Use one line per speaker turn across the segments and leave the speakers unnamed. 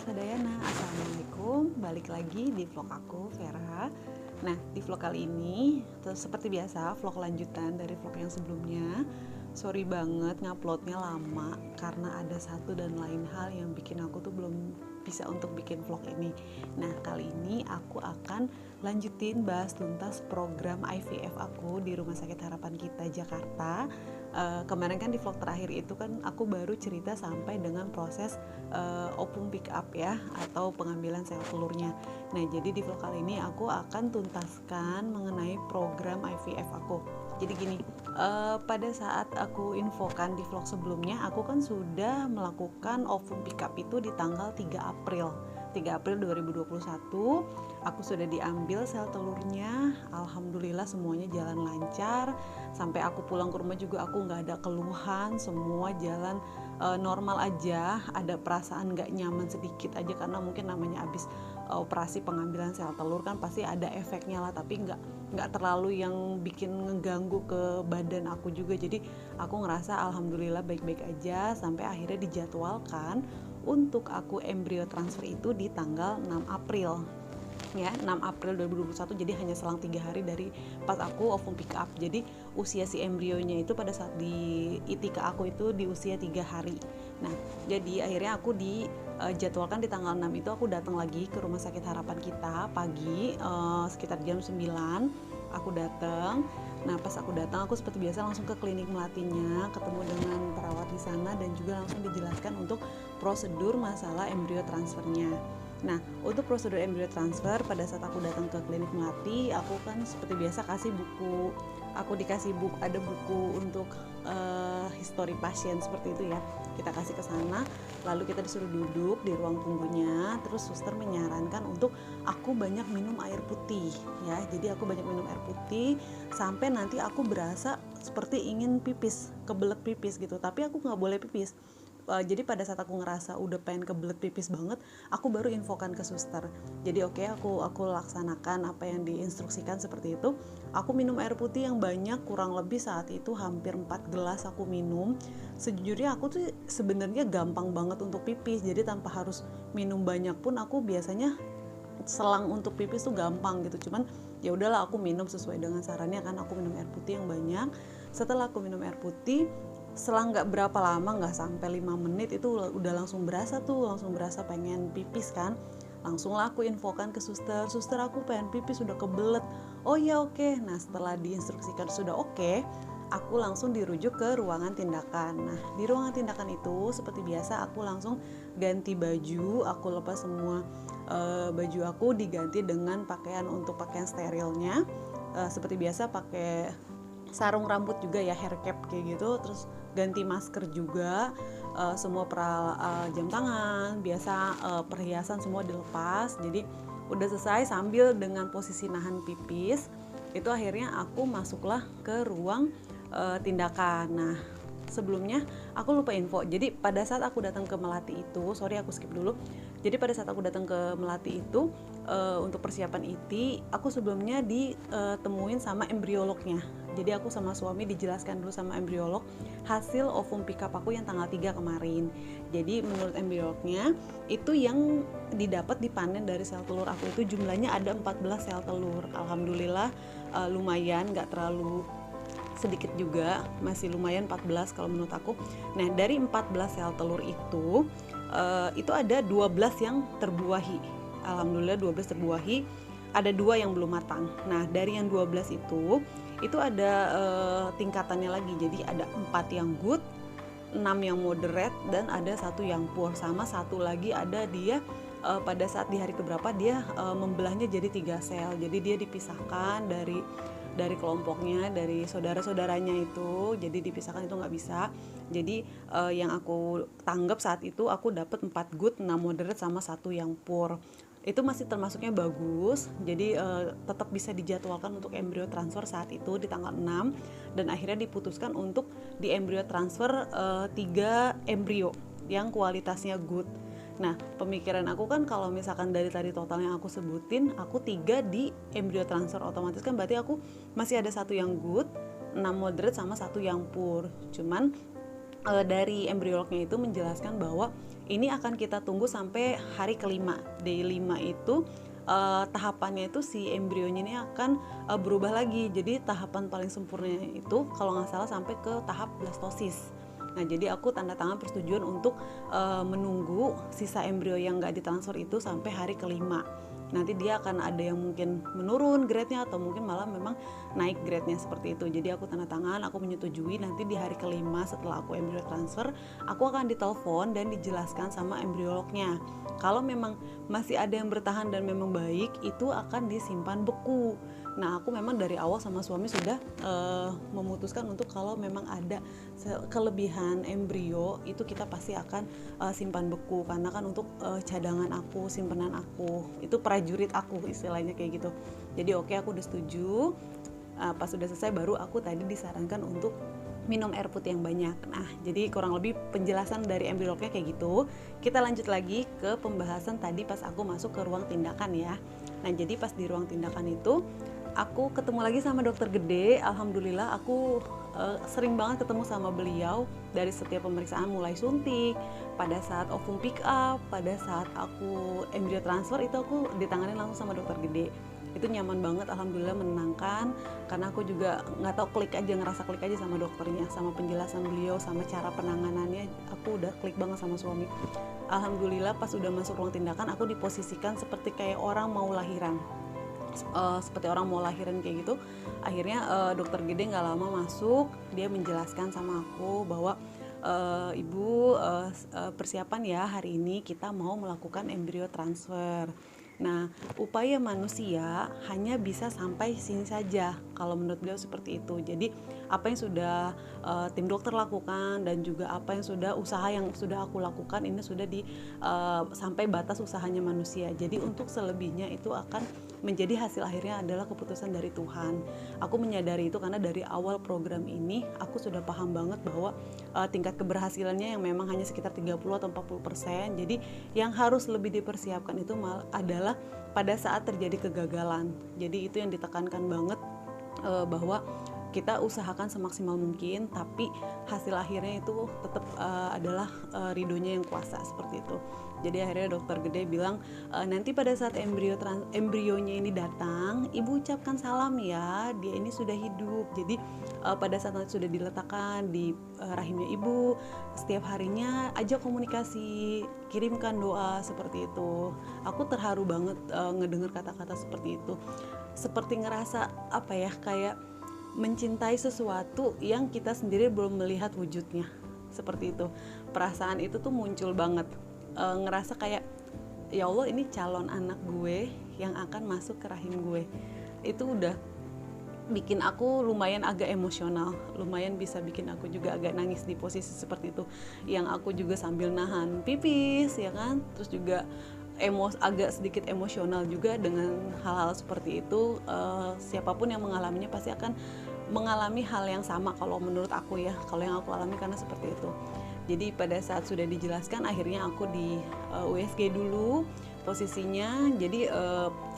Sadayana, assalamualaikum. Balik lagi di vlog aku, Vera. Nah, di vlog kali ini seperti biasa vlog lanjutan dari vlog yang sebelumnya. Sorry banget nguploadnya lama karena ada satu dan lain hal yang bikin aku tuh belum bisa untuk bikin vlog ini. Nah, kali ini aku akan lanjutin bahas tuntas program IVF aku di Rumah Sakit Harapan Kita Jakarta. Kemarin kan di vlog terakhir itu kan aku baru cerita sampai dengan proses ovum pick up ya, atau pengambilan sel telurnya. Nah, jadi di vlog kali ini aku akan tuntaskan mengenai program IVF aku. Jadi gini, pada saat aku infokan di vlog sebelumnya, aku kan sudah melakukan ovum pick up itu di tanggal 3 April 2021. Aku sudah diambil sel telurnya, alhamdulillah semuanya jalan lancar. Sampai aku pulang ke rumah juga aku nggak ada keluhan, semua jalan normal aja. Ada perasaan nggak nyaman sedikit aja karena mungkin namanya abis operasi pengambilan sel telur kan pasti ada efeknya lah, tapi nggak terlalu yang bikin ngeganggu ke badan aku juga. Jadi aku ngerasa alhamdulillah baik-baik aja sampai akhirnya dijadwalkan untuk aku embrio transfer itu di tanggal 6 April ya, 6 April 2021. Jadi hanya selang 3 hari dari pas aku ovum pick up. Jadi usia si embrionya itu pada saat di ITIKA aku itu di usia 3 hari. Nah, jadi akhirnya aku dijadwalkan di tanggal 6 itu aku datang lagi ke Rumah Sakit Harapan Kita pagi, sekitar jam 9 aku datang. Nah, pas aku datang aku seperti biasa langsung ke klinik melatinya, ketemu dengan perawat di sana dan juga langsung dijelaskan untuk prosedur masalah embrio transfernya. Nah, untuk prosedur embrio transfer pada saat aku datang ke klinik melati, aku kan seperti biasa kasih buku. Aku dikasih buku, ada buku untuk histori pasien seperti itu ya. Kita kasih ke sana, lalu kita disuruh duduk di ruang tunggunya. Terus suster menyarankan untuk aku banyak minum air putih ya. Jadi aku banyak minum air putih sampai nanti aku berasa seperti ingin pipis, kebelet pipis gitu. Tapi aku nggak boleh pipis. Jadi pada saat aku ngerasa udah pengen kebelet pipis banget, aku baru infokan ke suster. Jadi oke, aku laksanakan apa yang diinstruksikan seperti itu. Aku minum air putih yang banyak, kurang lebih saat itu hampir 4 gelas aku minum. Sejujurnya aku tuh sebenarnya gampang banget untuk pipis. Jadi tanpa harus minum banyak pun aku biasanya selang untuk pipis tuh gampang gitu. Cuman ya udahlah, aku minum sesuai dengan sarannya kan, aku minum air putih yang banyak. Setelah aku minum air putih, selang nggak berapa lama, nggak sampai 5 menit itu udah langsung berasa pengen pipis kan. Langsunglah aku infokan ke suster aku pengen pipis, sudah kebelet. Oh ya oke. Nah, setelah diinstruksikan sudah oke, aku langsung dirujuk ke ruangan tindakan. Nah, di ruangan tindakan itu seperti biasa aku langsung ganti baju, aku lepas semua baju aku, diganti dengan pakaian untuk pakaian sterilnya. Seperti biasa pakai sarung rambut juga ya, hair cap kayak gitu, terus ganti masker juga, semua jam tangan biasa, perhiasan semua dilepas. Jadi udah selesai sambil dengan posisi nahan pipis itu akhirnya aku masuklah ke ruang tindakan. Nah, sebelumnya aku lupa info. Jadi pada saat aku datang ke Melati itu, aku skip dulu. Jadi pada saat aku datang ke Melati itu untuk persiapan IT, aku sebelumnya ditemuin sama embriolognya. Jadi aku sama suami dijelaskan dulu sama embriolog hasil ovum pick up aku yang tanggal 3 kemarin. Jadi menurut embriolognya itu yang didapat dipanen dari sel telur aku itu jumlahnya ada 14 sel telur. Alhamdulillah lumayan, gak terlalu sedikit juga, masih lumayan 14 kalau menurut aku. Nah, dari 14 sel telur itu ada 12 yang terbuahi. Alhamdulillah 12 terbuahi, ada 2 yang belum matang. Nah, dari yang 12 itu ada tingkatannya lagi. Jadi ada 4 yang good, 6 yang moderate, dan ada 1 yang poor. Sama 1 lagi ada dia pada saat di hari keberapa dia membelahnya jadi 3 sel. Jadi dia dipisahkan dari kelompoknya, dari saudara-saudaranya itu. Jadi dipisahkan itu nggak bisa. Jadi yang aku tanggap saat itu aku dapat 4 good, 6 moderate, sama 1 yang poor. Itu masih termasuknya bagus. Jadi tetap bisa dijadwalkan untuk embrio transfer saat itu di tanggal 6, dan akhirnya diputuskan untuk di embrio transfer 3 embrio yang kualitasnya good. Nah, pemikiran aku kan kalau misalkan dari tadi total yang aku sebutin, aku 3 di embrio transfer, otomatis kan berarti aku masih ada 1 yang good, 6 moderate, sama 1 yang poor. Cuman dari embriolognya itu menjelaskan bahwa ini akan kita tunggu sampai hari kelima. Day 5 itu tahapannya itu si embrionya ini akan berubah lagi. Jadi tahapan paling sempurnanya itu kalau nggak salah sampai ke tahap blastosis. Nah, jadi aku tanda tangan persetujuan untuk menunggu sisa embrio yang nggak ditransfer itu sampai hari kelima. Nanti dia akan ada yang mungkin menurun grade-nya atau mungkin malah memang naik grade-nya seperti itu. Jadi aku tanda tangan, aku menyetujui nanti di hari kelima setelah aku embrio transfer, aku akan ditelepon dan dijelaskan sama embriolognya. Kalau memang masih ada yang bertahan dan memang baik, itu akan disimpan beku. Nah, aku memang dari awal sama suami sudah memutuskan untuk kalau memang ada kelebihan embrio itu kita pasti akan simpan beku, karena kan untuk cadangan aku, simpanan aku, itu prajurit aku istilahnya kayak gitu. Jadi oke, aku udah setuju. Pas sudah selesai baru aku tadi disarankan untuk minum air putih yang banyak. Nah, jadi kurang lebih penjelasan dari embriolognya kayak gitu. Kita lanjut lagi ke pembahasan tadi pas aku masuk ke ruang tindakan ya. Nah, jadi pas di ruang tindakan itu aku ketemu lagi sama dokter gede. Alhamdulillah aku sering banget ketemu sama beliau dari setiap pemeriksaan, mulai suntik, pada saat ovum pick up, pada saat aku embrio transfer itu aku ditangani langsung sama dokter gede. Itu nyaman banget, alhamdulillah, menenangkan, karena aku juga nggak tahu, ngerasa klik aja sama dokternya, sama penjelasan beliau, sama cara penanganannya, aku udah klik banget sama suami. Alhamdulillah pas udah masuk ruang tindakan aku diposisikan seperti kayak orang mau lahiran. Kayak gitu. Akhirnya dokter gede nggak lama masuk, dia menjelaskan sama aku bahwa ibu, persiapan ya, hari ini kita mau melakukan embrio transfer. Nah, upaya manusia hanya bisa sampai sini saja kalau menurut beliau seperti itu. Jadi apa yang sudah tim dokter lakukan dan juga apa yang usaha yang sudah aku lakukan ini sudah sampai batas usahanya manusia. Jadi untuk selebihnya itu akan menjadi hasil akhirnya adalah keputusan dari Tuhan. Aku menyadari itu karena dari awal program ini aku sudah paham banget bahwa tingkat keberhasilannya yang memang hanya sekitar 30 atau 40%. Jadi yang harus lebih dipersiapkan itu adalah pada saat terjadi kegagalan. Jadi itu yang ditekankan banget, bahwa kita usahakan semaksimal mungkin, tapi hasil akhirnya itu tetap adalah ridhonya yang kuasa, seperti itu. Jadi akhirnya dokter gede bilang, nanti pada saat embrionya ini datang, ibu ucapkan salam ya, dia ini sudah hidup. Jadi pada saat nanti sudah diletakkan di rahimnya ibu, setiap harinya ajak komunikasi, kirimkan doa, seperti itu. Aku terharu banget ngedengar kata-kata seperti itu. Seperti ngerasa apa ya, kayak mencintai sesuatu yang kita sendiri belum melihat wujudnya, seperti itu. Perasaan itu tuh muncul banget, ngerasa kayak ya Allah, ini calon anak gue yang akan masuk ke rahim gue. Itu udah bikin aku lumayan agak emosional, lumayan bisa bikin aku juga agak nangis di posisi seperti itu, yang aku juga sambil nahan pipis ya kan, terus juga agak sedikit emosional juga dengan hal-hal seperti itu. Siapapun yang mengalaminya pasti akan mengalami hal yang sama kalau menurut aku ya, kalau yang aku alami, karena seperti itu. Jadi pada saat sudah dijelaskan, akhirnya aku di USG dulu posisinya. Jadi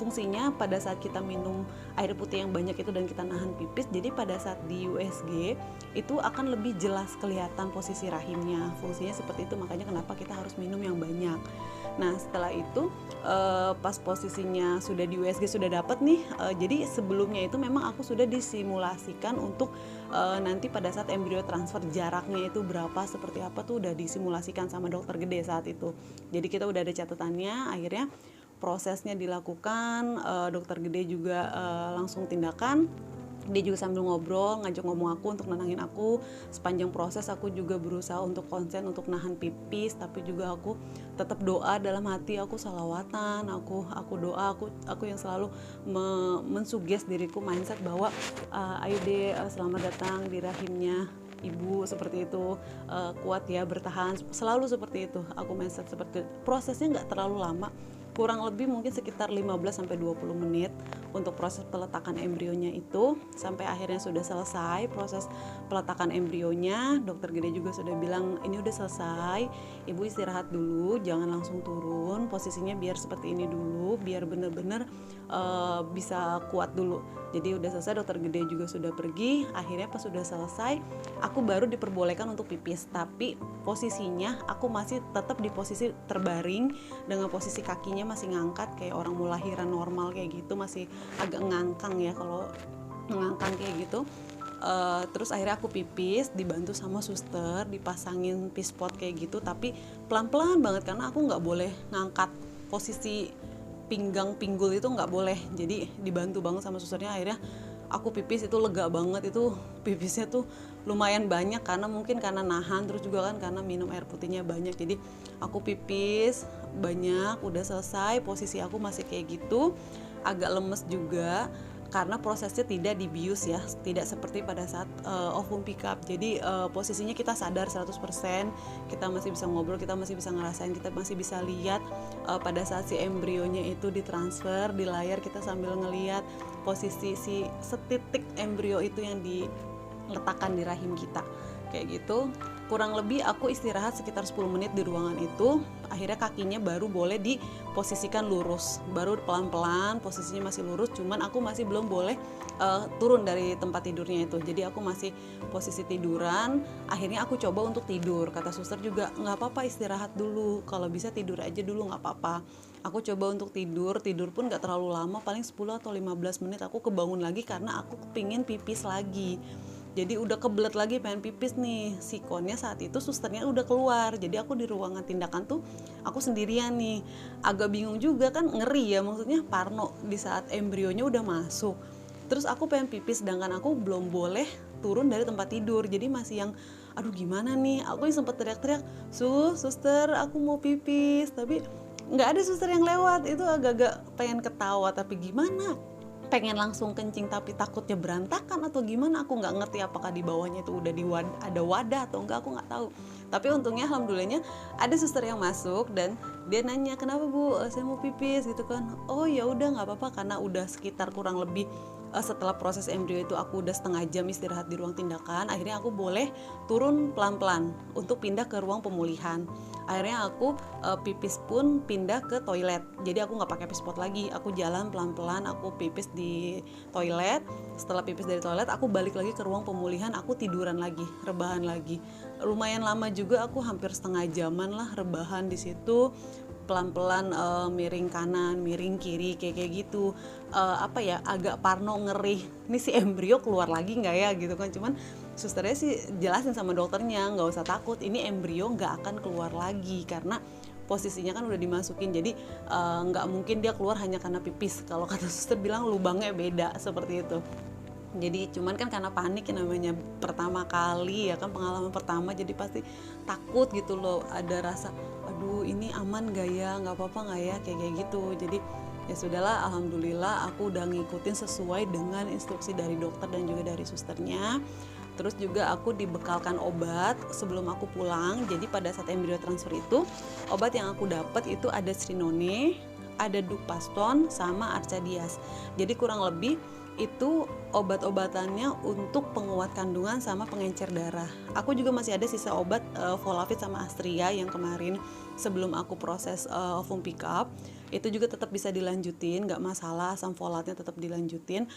fungsinya pada saat kita minum air putih yang banyak itu dan kita nahan pipis, jadi pada saat di USG itu akan lebih jelas kelihatan posisi rahimnya. Fungsinya seperti itu, makanya kenapa kita harus minum yang banyak. Nah, setelah itu pas posisinya sudah di USG sudah dapat nih, jadi sebelumnya itu memang aku sudah disimulasikan untuk nanti pada saat embrio transfer jaraknya itu berapa, seperti apa tuh udah disimulasikan sama dokter gede saat itu. Jadi kita udah ada catatannya. Akhirnya prosesnya dilakukan, dokter gede juga langsung tindakan. Dia juga sambil ngobrol, ngajak ngomong aku untuk nenangin aku. Sepanjang proses aku juga berusaha untuk konsen, untuk nahan pipis, tapi juga aku tetap doa dalam hati. Aku salawatan, aku doa, aku yang selalu mensuges diriku mindset bahwa ayo deh, selamat datang di rahimnya ibu, seperti itu, kuat ya, bertahan, selalu seperti itu. Aku mindset seperti itu. Prosesnya nggak terlalu lama, kurang lebih mungkin sekitar 15-20 menit untuk proses peletakan embrionya itu. Sampai akhirnya sudah selesai proses peletakan embrionya, dokter gede juga sudah bilang ini udah selesai, ibu istirahat dulu, jangan langsung turun, posisinya biar seperti ini dulu, biar bener-bener bisa kuat dulu. Jadi udah selesai, dokter gede juga sudah pergi. Akhirnya pas sudah selesai, aku baru diperbolehkan untuk pipis, tapi posisinya aku masih tetap di posisi terbaring dengan posisi kakinya masih ngangkat kayak orang mau lahiran normal kayak gitu, masih agak ngangkang ya kalau ngangkang kayak gitu. Terus akhirnya aku pipis, dibantu sama suster, dipasangin pispot kayak gitu, tapi pelan-pelan banget karena aku nggak boleh ngangkat posisi pinggang pinggul itu nggak boleh, jadi dibantu banget sama susternya. Akhirnya aku pipis itu lega banget, itu pipisnya tuh lumayan banyak karena mungkin karena nahan, terus juga kan karena minum air putihnya banyak, jadi aku pipis banyak. Udah selesai, posisi aku masih kayak gitu, agak lemes juga karena prosesnya tidak dibius ya, tidak seperti pada saat ovum pickup. Jadi posisinya kita sadar 100%, kita masih bisa ngobrol, kita masih bisa ngerasain, kita masih bisa lihat pada saat si embrionya itu ditransfer di layar, kita sambil ngelihat posisi si setitik embrio itu yang diletakkan di rahim kita kayak gitu. Kurang lebih aku istirahat sekitar 10 menit di ruangan itu. Akhirnya kakinya baru boleh diposisikan lurus, baru pelan-pelan posisinya masih lurus, cuman aku masih belum boleh turun dari tempat tidurnya itu. Jadi aku masih posisi tiduran. Akhirnya aku coba untuk tidur, kata suster juga nggak apa-apa, istirahat dulu, kalau bisa tidur aja dulu nggak apa-apa. Aku coba untuk tidur pun nggak terlalu lama, paling 10 atau 15 menit aku kebangun lagi karena aku kepingin pipis lagi. Jadi udah kebelet lagi pengen pipis nih. Sikonnya saat itu susternya udah keluar, jadi aku di ruangan tindakan tuh aku sendirian nih. Agak bingung juga kan, ngeri ya, maksudnya parno di saat embrionya udah masuk. Terus aku pengen pipis sedangkan aku belum boleh turun dari tempat tidur. Jadi masih yang aduh gimana nih. Aku sempet teriak-teriak, suster aku mau pipis, tapi nggak ada suster yang lewat. Itu agak-agak pengen ketawa, tapi gimana, pengen langsung kencing tapi takutnya berantakan atau gimana, aku nggak ngerti apakah di bawahnya itu udah ada wadah atau enggak, aku nggak tahu. Tapi untungnya alhamdulillahnya ada suster yang masuk dan dia nanya, kenapa bu, saya mau pipis gitu kan. Oh ya udah nggak apa-apa, karena udah sekitar kurang lebih setelah proses embrio itu aku udah setengah jam istirahat di ruang tindakan. Akhirnya aku boleh turun pelan-pelan untuk pindah ke ruang pemulihan. Akhirnya aku pipis pun pindah ke toilet, jadi aku nggak pakai pispot lagi, aku jalan pelan-pelan, aku pipis di toilet. Setelah pipis dari toilet aku balik lagi ke ruang pemulihan, aku tiduran lagi, rebahan lagi. Lumayan lama juga, aku hampir setengah jaman lah rebahan di situ, pelan-pelan miring kanan, miring kiri kayak gitu. Apa ya, agak parno, ngeri, ini si embrio keluar lagi nggak ya gitu kan. Cuman susternya sih jelasin sama dokternya, nggak usah takut, ini embrio nggak akan keluar lagi karena posisinya kan udah dimasukin, jadi nggak mungkin dia keluar hanya karena pipis. Kalau kata suster bilang lubangnya beda, seperti itu. Jadi cuman kan karena panik ya, namanya pertama kali ya kan, pengalaman pertama, jadi pasti takut gitu loh, ada rasa aduh ini aman gak ya, nggak apa-apa nggak ya, kayak gitu. Jadi ya sudahlah, alhamdulillah aku udah ngikutin sesuai dengan instruksi dari dokter dan juga dari susternya. Terus juga aku dibekalkan obat sebelum aku pulang. Jadi pada saat embrio transfer itu, obat yang aku dapat itu ada Srinone, ada Dupaston, sama Arcadias. Jadi kurang lebih itu obat-obatannya untuk penguat kandungan sama pengencer darah. Aku juga masih ada sisa obat Volavit sama Astria yang kemarin sebelum aku proses ovum pickup. Itu juga tetap bisa dilanjutin, nggak masalah, asam folatnya tetap dilanjutin.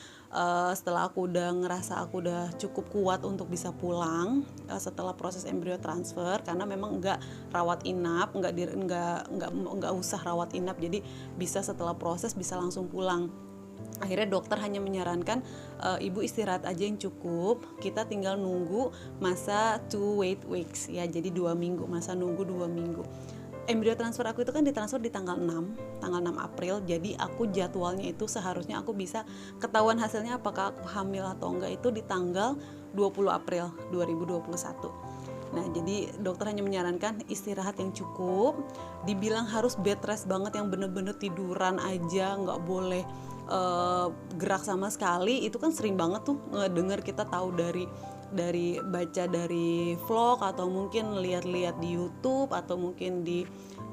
Setelah aku udah ngerasa aku udah cukup kuat untuk bisa pulang setelah proses embrio transfer, karena memang nggak rawat inap, nggak usah rawat inap, jadi bisa setelah proses bisa langsung pulang. Akhirnya dokter hanya menyarankan ibu istirahat aja yang cukup, kita tinggal nunggu masa to wait weeks ya, jadi 2 minggu, masa nunggu 2 minggu. Embrio transfer aku itu kan ditransfer di tanggal 6 April, jadi aku jadwalnya itu seharusnya aku bisa ketahuan hasilnya apakah aku hamil atau enggak itu di tanggal 20 April 2021. Nah, jadi dokter hanya menyarankan istirahat yang cukup, dibilang harus bed rest banget, yang bener-bener tiduran aja, nggak boleh gerak sama sekali. Itu kan sering banget tuh ngedenger, kita tahu dari baca dari vlog atau mungkin lihat-lihat di YouTube atau mungkin di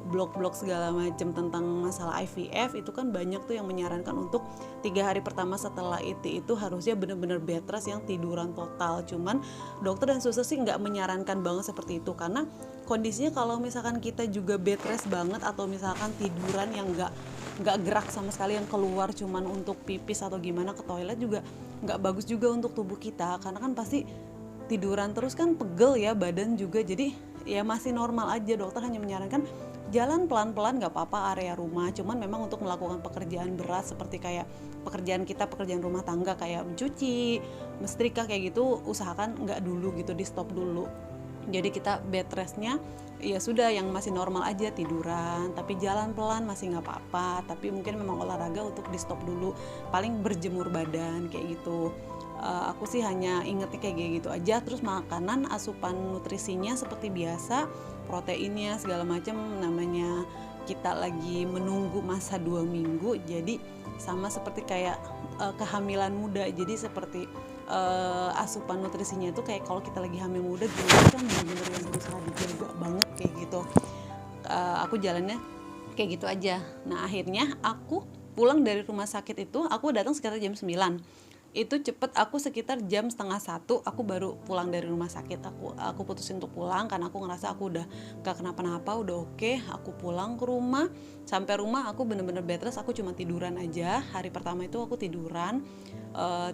blog-blog segala macam tentang masalah IVF itu kan banyak tuh yang menyarankan untuk 3 hari pertama setelah itu harusnya benar-benar bed rest yang tiduran total. Cuman dokter dan suster sih nggak menyarankan banget seperti itu, karena kondisinya kalau misalkan kita juga bed rest banget atau misalkan tiduran yang nggak gerak sama sekali, yang keluar cuman untuk pipis atau gimana ke toilet, juga nggak bagus juga untuk tubuh kita, karena kan pasti tiduran terus kan pegel ya badan juga. Jadi ya masih normal aja, dokter hanya menyarankan jalan pelan-pelan nggak apa-apa area rumah. Cuman memang untuk melakukan pekerjaan berat seperti kayak pekerjaan rumah tangga kayak mencuci, mestrika kayak gitu, usahakan nggak dulu gitu, di stop dulu. Jadi kita bed restnya ya sudah yang masih normal aja, tiduran tapi jalan pelan masih nggak apa-apa, tapi mungkin memang olahraga untuk di stop dulu, paling berjemur badan kayak gitu. Aku sih hanya ingetnya kayak gitu aja. Terus makanan asupan nutrisinya seperti biasa, proteinnya segala macam, namanya kita lagi menunggu masa 2 minggu, jadi sama seperti kayak kehamilan muda. Jadi seperti asupan nutrisinya itu kayak kalau kita lagi hamil muda gitu kan, bener-bener yang berusaha dijaga banget kayak gitu. Aku jalannya kayak gitu aja. Nah akhirnya aku pulang dari rumah sakit itu, aku datang sekitar jam 9. Itu cepet, aku sekitar jam setengah 1 aku baru pulang dari rumah sakit. Aku putusin untuk pulang karena aku ngerasa aku udah gak kenapa-napa, udah oke. Aku pulang ke rumah, sampai rumah aku bener-bener bed rest, aku cuma tiduran aja. Hari pertama itu aku tiduran,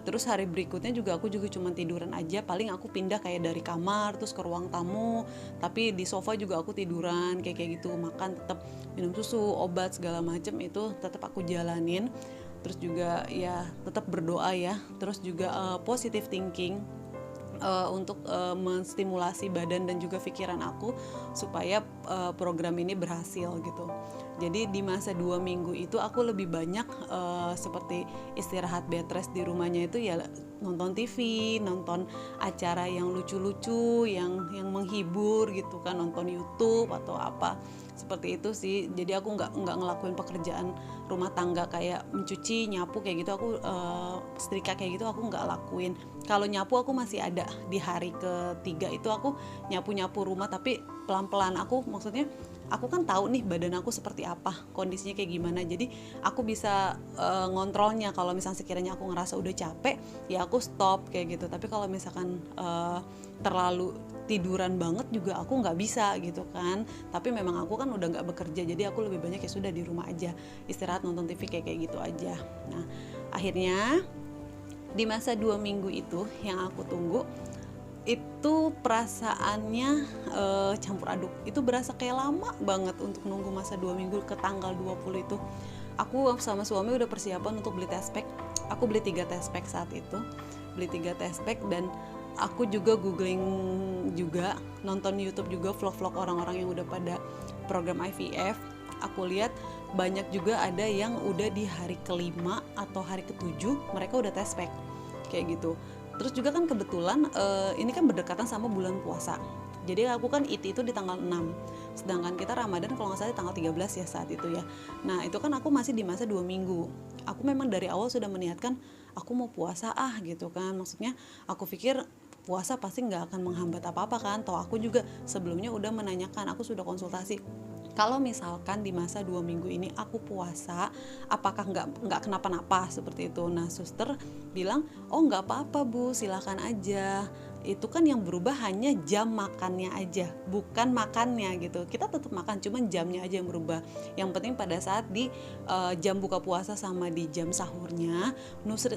terus hari berikutnya juga aku cuma tiduran aja. Paling aku pindah kayak dari kamar terus ke ruang tamu, tapi di sofa juga aku tiduran kayak gitu. Makan tetap, minum susu, obat segala macem itu tetap aku jalanin. Terus juga ya tetap berdoa ya, terus juga positive thinking untuk menstimulasi badan dan juga pikiran aku supaya program ini berhasil gitu. Jadi di masa 2 minggu itu aku lebih banyak seperti istirahat bed rest di rumahnya itu ya, nonton TV, nonton acara yang lucu-lucu, yang menghibur gitu kan, nonton YouTube atau apa seperti itu sih. Jadi aku nggak ngelakuin pekerjaan rumah tangga kayak mencuci, nyapu kayak gitu, aku setrika kayak gitu aku nggak lakuin. Kalau nyapu aku masih ada di hari ketiga itu, aku nyapu rumah tapi pelan-pelan. Maksudnya aku kan tahu nih badan aku seperti apa, kondisinya kayak gimana, jadi aku bisa ngontrolnya. Kalau misalnya sekiranya aku ngerasa udah capek ya aku stop kayak gitu. Tapi kalau misalkan terlalu tiduran banget juga aku nggak bisa gitu kan. Tapi memang aku kan udah nggak bekerja, jadi aku lebih banyak ya sudah di rumah aja, istirahat, nonton TV kayak gitu aja. Nah akhirnya di masa 2 minggu itu yang aku tunggu itu perasaannya campur aduk. Itu berasa kayak lama banget untuk nunggu masa 2 minggu ke tanggal 20 itu. Aku sama suami udah persiapan untuk beli test pack. Aku beli 3 test pack saat itu, beli 3 test pack. Dan aku juga googling juga, nonton YouTube juga vlog-vlog orang-orang yang udah pada program IVF. Aku lihat banyak juga ada yang udah di hari ke-5 atau hari ke-7 mereka udah test pack kayak gitu. Terus juga kan kebetulan ini kan berdekatan sama bulan puasa. Jadi aku kan itu di tanggal 6. Sedangkan kita Ramadan kalau nggak salah di tanggal 13 ya saat itu ya. Nah itu kan aku masih di masa 2 minggu. Aku memang dari awal sudah meniatkan aku mau puasa gitu kan. Maksudnya aku pikir puasa pasti nggak akan menghambat apa-apa kan. Toh aku juga sebelumnya udah menanyakan, aku sudah konsultasi, kalau misalkan di masa 2 minggu ini aku puasa, apakah nggak kenapa-napa seperti itu. Nah suster bilang, oh nggak apa-apa Bu, silakan aja. Itu kan yang berubah hanya jam makannya aja, bukan makannya gitu. Kita tetap makan, cuman jamnya aja yang berubah. Yang penting pada saat di jam buka puasa sama di jam sahurnya,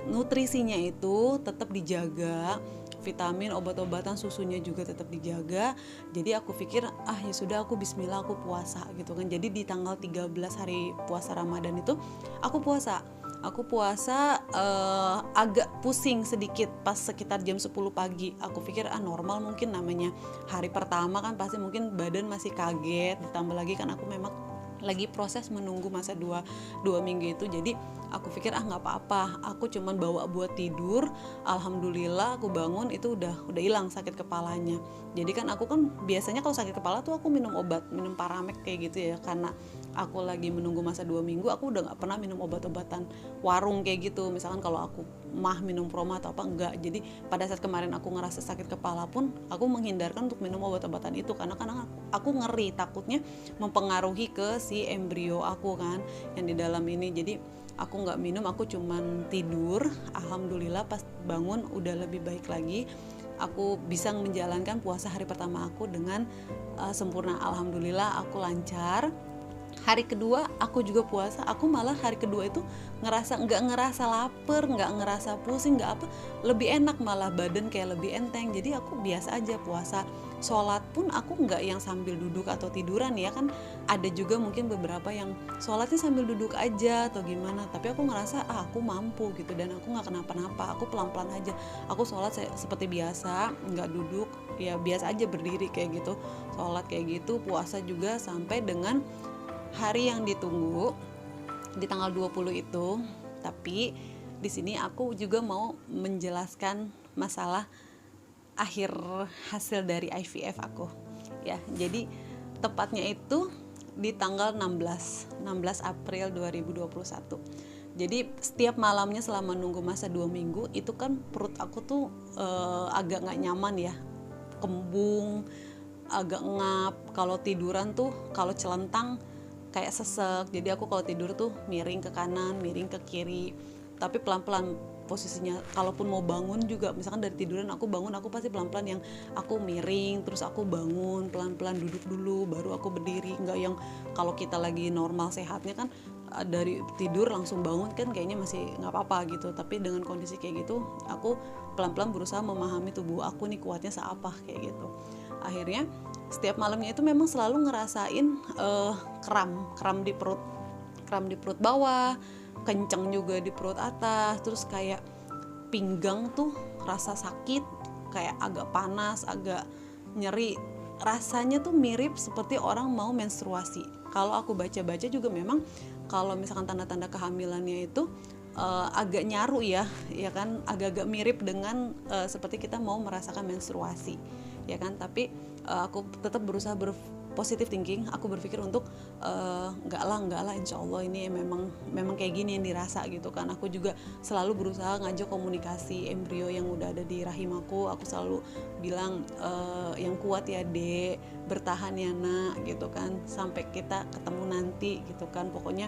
nutrisinya itu tetap dijaga, vitamin, obat-obatan, susunya juga tetap dijaga. Jadi aku pikir ya sudah, aku bismillah, aku puasa gitu kan. Jadi di tanggal 13 hari puasa Ramadan itu aku puasa agak pusing sedikit pas sekitar jam 10 pagi. Aku pikir normal mungkin, namanya hari pertama kan pasti mungkin badan masih kaget, ditambah lagi kan aku memang lagi proses menunggu masa 2 minggu itu. Jadi aku pikir nggak apa-apa, aku cuman bawa buat tidur. Alhamdulillah aku bangun itu udah hilang sakit kepalanya. Jadi kan aku kan biasanya kalau sakit kepala tuh aku minum obat, minum Paramek kayak gitu ya, karena aku lagi menunggu masa 2 minggu, aku udah nggak pernah minum obat-obatan warung kayak gitu. Misalkan kalau aku minum Proma atau apa, enggak. Jadi pada saat kemarin aku ngerasa sakit kepala pun aku menghindarkan untuk minum obat-obatan itu, karena aku ngeri takutnya mempengaruhi ke si embrio aku kan yang di dalam ini. Jadi aku nggak minum, aku cuman tidur. Alhamdulillah pas bangun udah lebih baik lagi. Aku bisa menjalankan puasa hari pertama aku dengan sempurna. Alhamdulillah aku lancar. Hari kedua aku juga puasa, aku malah hari kedua itu nggak ngerasa lapar, nggak ngerasa pusing, nggak apa, lebih enak, malah badan kayak lebih enteng. Jadi aku biasa aja puasa. Sholat pun aku nggak yang sambil duduk atau tiduran ya kan, ada juga mungkin beberapa yang sholatnya sambil duduk aja atau gimana, tapi aku ngerasa aku mampu gitu, dan aku nggak kenapa-napa, aku pelan-pelan aja. Aku sholat seperti biasa, nggak duduk, ya biasa aja berdiri kayak gitu, sholat kayak gitu. Puasa juga sampai dengan hari yang ditunggu di tanggal 20 itu. Tapi di sini aku juga mau menjelaskan masalah akhir hasil dari IVF aku. Ya, jadi tepatnya itu di tanggal 16 April 2021. Jadi setiap malamnya selama nunggu masa 2 minggu itu kan perut aku tuh agak nggak nyaman ya, kembung, agak ngap. Kalau tiduran tuh, kalau celentang kayak sesek. Jadi aku kalau tidur tuh miring ke kanan, miring ke kiri, tapi pelan-pelan posisinya. Kalaupun mau bangun juga, misalkan dari tiduran aku bangun, aku pasti pelan-pelan, yang aku miring terus aku bangun pelan-pelan, duduk dulu baru aku berdiri. Nggak yang kalau kita lagi normal sehatnya kan dari tidur langsung bangun kan kayaknya masih nggak apa-apa gitu. Tapi dengan kondisi kayak gitu, aku pelan-pelan berusaha memahami tubuh aku nih kuatnya seapa kayak gitu. Akhirnya setiap malamnya itu memang selalu ngerasain kram di perut bawah, kenceng juga di perut atas, terus kayak pinggang tuh rasa sakit, kayak agak panas, agak nyeri. Rasanya tuh mirip seperti orang mau menstruasi. Kalau aku baca-baca juga memang kalau misalkan tanda-tanda kehamilannya itu agak nyaru ya kan, agak-agak mirip dengan seperti kita mau merasakan menstruasi ya kan. Tapi aku tetap berusaha positive thinking. Aku berpikir untuk enggak lah, insya Allah ini memang kayak gini yang dirasa gitu kan. Aku juga selalu berusaha ngajak komunikasi embrio yang udah ada di rahim aku selalu bilang yang kuat ya dek, bertahan ya nak gitu kan, sampai kita ketemu nanti gitu kan. Pokoknya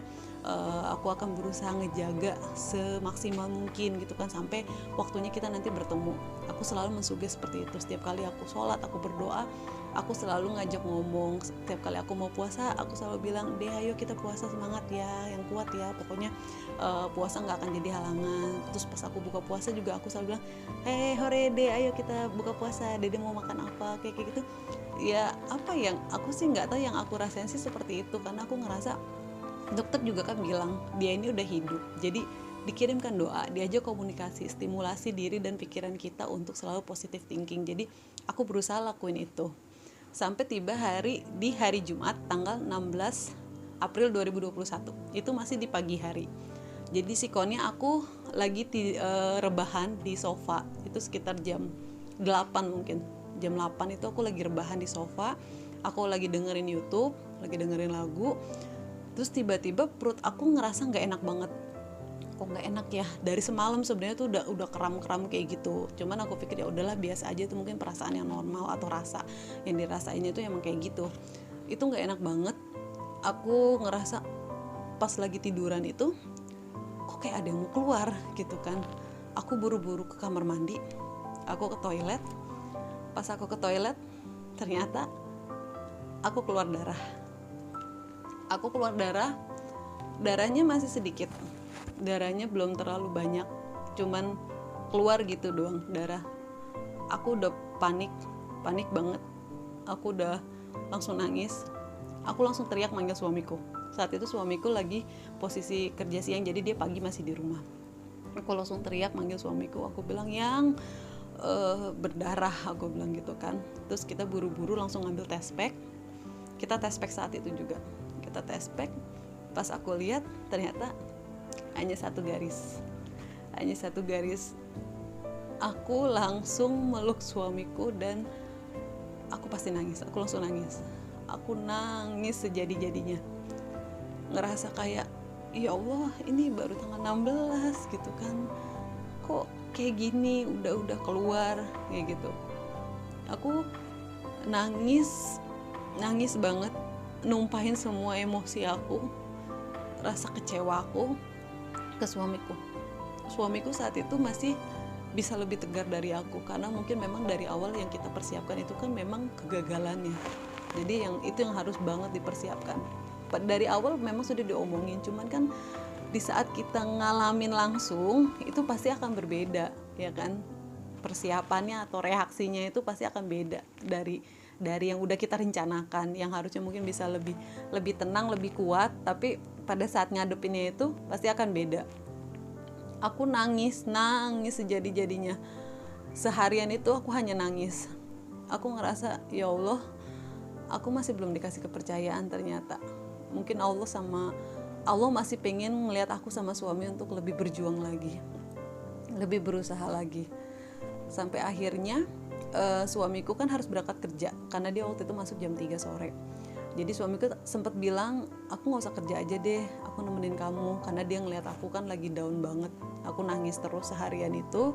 aku akan berusaha ngejaga semaksimal mungkin gitu kan, sampai waktunya kita nanti bertemu. Aku selalu mensuges seperti itu. Setiap kali aku sholat, aku berdoa, aku selalu ngajak ngomong. Setiap kali aku mau puasa, aku selalu bilang, deh ayo kita puasa, semangat ya, yang kuat ya, pokoknya puasa nggak akan jadi halangan. Terus pas aku buka puasa juga aku selalu bilang, hore deh, ayo kita buka puasa, dede mau makan apa, kayak gitu. Ya apa yang aku sih nggak tahu, yang aku rasain sih seperti itu, karena aku ngerasa dokter juga kan bilang dia ini udah hidup, jadi dikirimkan doa, diajak komunikasi, stimulasi diri dan pikiran kita untuk selalu positive thinking. Jadi aku berusaha lakuin itu sampai tiba di hari Jumat tanggal 16 April 2021. Itu masih di pagi hari. Jadi sikonnya aku lagi rebahan di sofa. Itu sekitar jam 8 mungkin. Jam 8 itu aku lagi rebahan di sofa. Aku lagi dengerin YouTube, lagi dengerin lagu. Terus tiba-tiba perut aku ngerasa nggak enak banget. Kok nggak enak ya? Dari semalam sebenarnya tuh udah kram-kram kayak gitu. Cuman aku pikir ya udahlah, biasa aja, itu mungkin perasaan yang normal atau rasa yang dirasainnya tuh emang kayak gitu. Itu nggak enak banget. Aku ngerasa pas lagi tiduran itu kok kayak ada yang mau keluar gitu kan. Aku buru-buru ke kamar mandi. Aku ke toilet. Pas aku ke toilet, ternyata aku keluar darah. Darahnya masih sedikit. Darahnya belum terlalu banyak, cuman keluar gitu doang darah. Aku udah panik banget. Aku udah langsung nangis. Aku langsung teriak manggil suamiku. Saat itu suamiku lagi posisi kerja siang, jadi dia pagi masih di rumah. Aku langsung teriak manggil suamiku. Aku bilang, yang berdarah, aku bilang gitu kan. Terus kita buru-buru langsung ngambil test pack. Kita test pack saat itu juga. Kita test pack. Pas aku lihat ternyata hanya satu garis. Aku langsung meluk suamiku dan aku pasti nangis. Aku langsung nangis. Aku nangis sejadi-jadinya. ngerasa kayak ya Allah ini baru tanggal 16 gitu kan, kok kayak gini udah keluar kayak gitu. Aku nangis banget, numpahin semua emosi aku, rasa kecewa aku ke suamiku saat itu masih bisa lebih tegar dari aku, karena mungkin memang dari awal yang kita persiapkan itu kan memang kegagalannya. Jadi itu yang harus banget dipersiapkan dari awal, memang sudah diomongin, cuman kan di saat kita ngalamin langsung itu pasti akan berbeda ya kan, persiapannya atau reaksinya itu pasti akan beda dari yang udah kita rencanakan, yang harusnya mungkin bisa lebih tenang, lebih kuat, tapi pada saat ngadepinnya itu pasti akan beda. Aku nangis sejadi-jadinya. Seharian itu aku hanya nangis. Aku ngerasa ya Allah, aku masih belum dikasih kepercayaan ternyata. Mungkin Allah masih pengen ngelihat aku sama suami untuk lebih berjuang lagi, lebih berusaha lagi. Sampai akhirnya suamiku kan harus berangkat kerja, karena dia waktu itu masuk jam 3 sore. Jadi suamiku sempat bilang, aku gak usah kerja aja deh, aku nemenin kamu, karena dia ngeliat aku kan lagi down banget. Aku nangis terus seharian itu.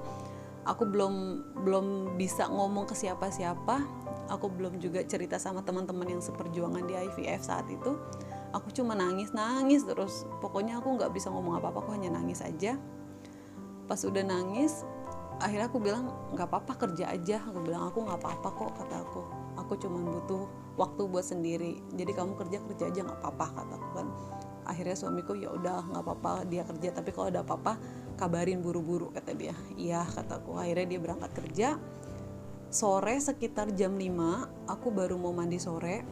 Aku belum bisa ngomong ke siapa-siapa. Aku belum juga cerita sama teman-teman yang seperjuangan di IVF saat itu. Aku cuma nangis terus. Pokoknya aku gak bisa ngomong apa-apa, aku hanya nangis aja. Pas udah nangis, akhirnya aku bilang gak apa-apa, kerja aja. Aku bilang aku gak apa-apa kok, kata aku cuma butuh waktu buat sendiri, jadi kamu kerja aja nggak apa-apa, kataku kan. Akhirnya suamiku ya udah nggak apa-apa dia kerja, tapi kalau ada apa-apa kabarin buru-buru, kata dia. Iya, kataku. Akhirnya dia berangkat kerja. Sore sekitar jam 5 aku baru mau mandi sore.